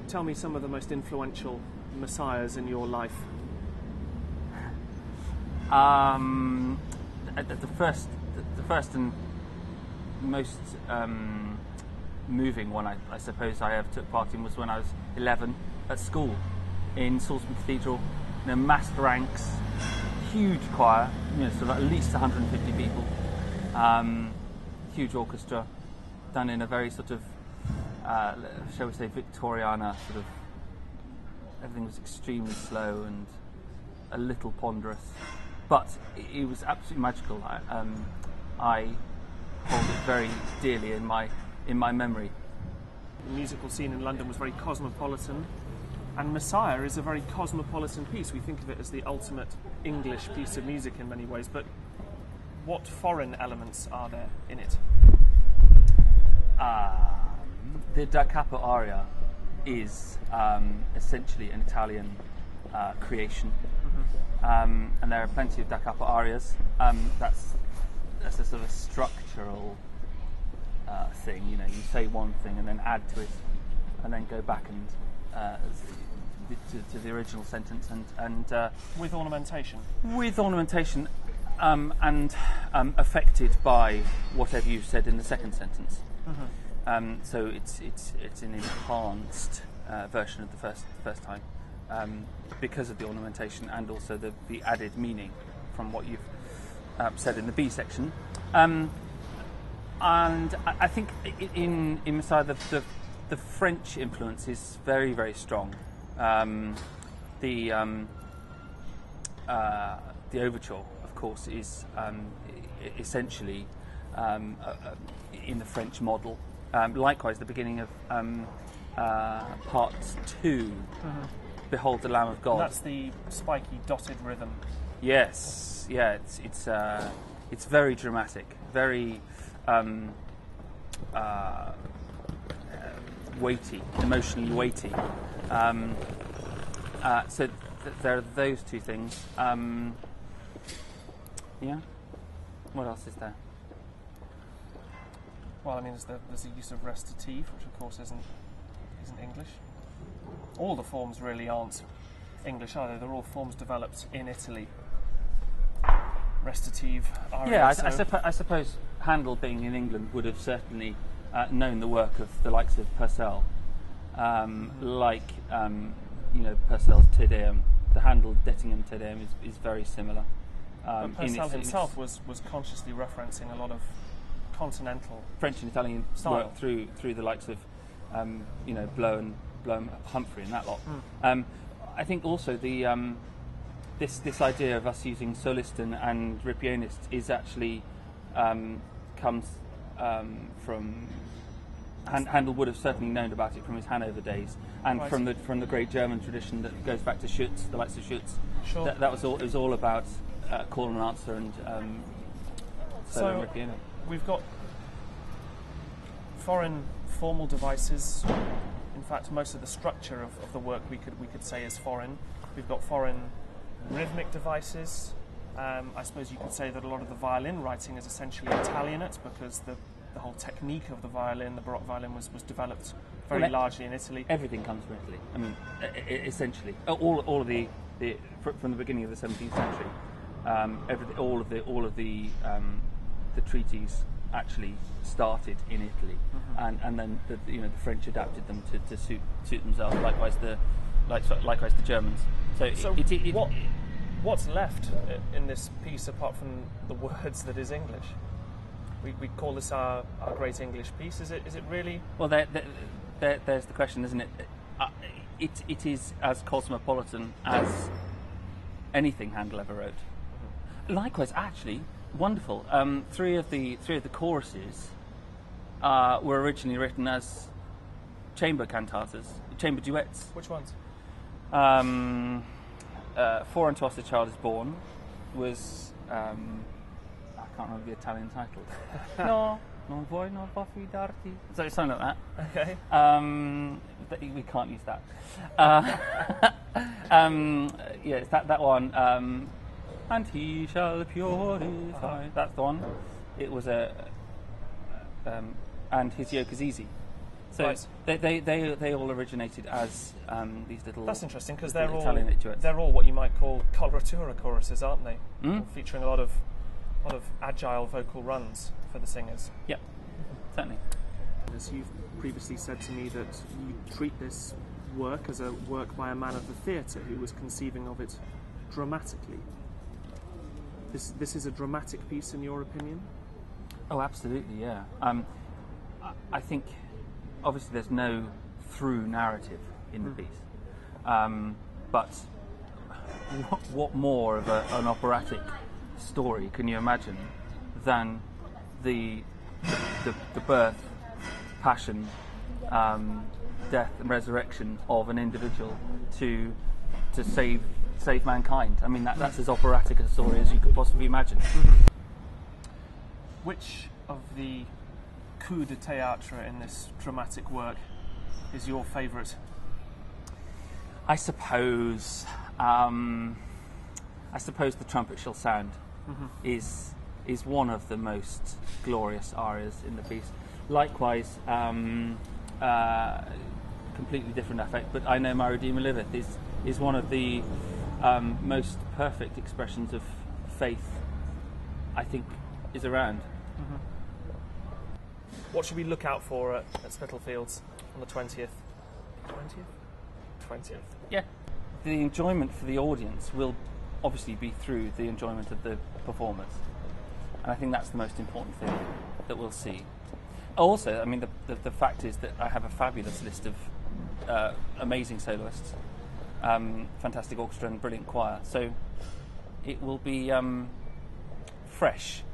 tell me some of the most influential messiahs in your life. The first and most moving one, I suppose, I ever took part in was when I was 11 at school in Salisbury Cathedral. Massed ranks, huge choir, sort of at least 150 people, huge orchestra, done in a very sort of, shall we say, Victoriana sort of. Everything was extremely slow and a little ponderous, but it was absolutely magical. I hold it very dearly in my memory. The musical scene in London was very cosmopolitan, and Messiah is a very cosmopolitan piece. We think of it as the ultimate English piece of music in many ways, but what foreign elements are there in it? The Da Capo aria is essentially an Italian creation, and there are plenty of Da Capo arias. That's a sort of structural thing. You say one thing and then add to it, and then go back and to the original sentence, and with ornamentation. With ornamentation, and affected by whatever you've said in the second sentence. So it's an enhanced version of the first time, because of the ornamentation and also the added meaning from what you've said in the B section. And I think in Messiah the French influence is very, very strong. The overture, of course, is essentially in the French model. Likewise, the beginning of Part 2, Behold the Lamb of God. That's the spiky dotted rhythm. Yes, yeah, it's very dramatic, very weighty, emotionally weighty. So there are those two things. Yeah. What else is there? Well, I mean, there's the use of recitative, which of course isn't English. All the forms really aren't English, are they? They're all forms developed in Italy. Recitative, aria. Yeah, I suppose Handel, being in England, would have certainly known the work of the likes of Purcell, Purcell's Te Deum. The Handel Dettingen Te Deum is very similar. But Purcell himself was consciously referencing a lot of continental French and Italian style work through the likes of Blow and Humphrey and that lot. I think also the this idea of us using solist and ripionist is actually comes from Handel would have certainly known about it from his Hanover days and from the great German tradition that goes back to Schütz, the likes of Schütz. Sure. That was all. It was all about call and answer and solo and ripiono. We've got foreign formal devices. In fact, most of the structure of the work we could say is foreign. We've got foreign rhythmic devices. I suppose you could say that a lot of the violin writing is essentially Italianate because the whole technique of the violin, the Baroque violin, was developed very largely in Italy. Everything comes from Italy. I mean, essentially, all of the from the beginning of the 17th century, all of the treaties actually started in Italy, and then the French adapted them to suit themselves. Likewise the Germans. So what's left in this piece apart from the words that is English? We call this our great English piece. Is it really? Well, there's the question, isn't it? It is as cosmopolitan as anything Handel ever wrote. Likewise, actually, wonderful. Three of the choruses were originally written as chamber cantatas, chamber duets. Which ones? For Unto Us a Child is Born was I can't remember the Italian title. No, non vuoi non può fidarti. So something like that. Okay. We can't use that. Yes, that one. And he shall purify. That's the one. It was and his yoke is easy. So Right. they all originated as these little. That's interesting because little they're Italian duets. they're all what you might call coloratura choruses, aren't they? Mm. Featuring a lot of agile vocal runs for the singers. Yep, certainly. As you've previously said to me that you treat this work as a work by a man of the theatre who was conceiving of it dramatically. This is a dramatic piece in your opinion? Oh, absolutely, yeah. I think obviously there's no through narrative in the piece, but what more of an operatic story can you imagine than the birth, passion, death and resurrection of an individual to save mankind? I mean, that's as operatic a story as you could possibly imagine. Which of the coups de théâtre in this dramatic work is your favourite? I suppose the trumpet shall sound is one of the most glorious arias in the piece. Likewise, completely different affect, but I Know My Redeemer Liveth is one of the most perfect expressions of faith I think is around. What should we look out for at Spitalfields on the 20th? 20th? Yeah. The enjoyment for the audience will obviously be through the enjoyment of the performers. And I think that's the most important thing that we'll see. Also, I mean, the fact is that I have a fabulous list of amazing soloists, fantastic orchestra and brilliant choir. So it will be fresh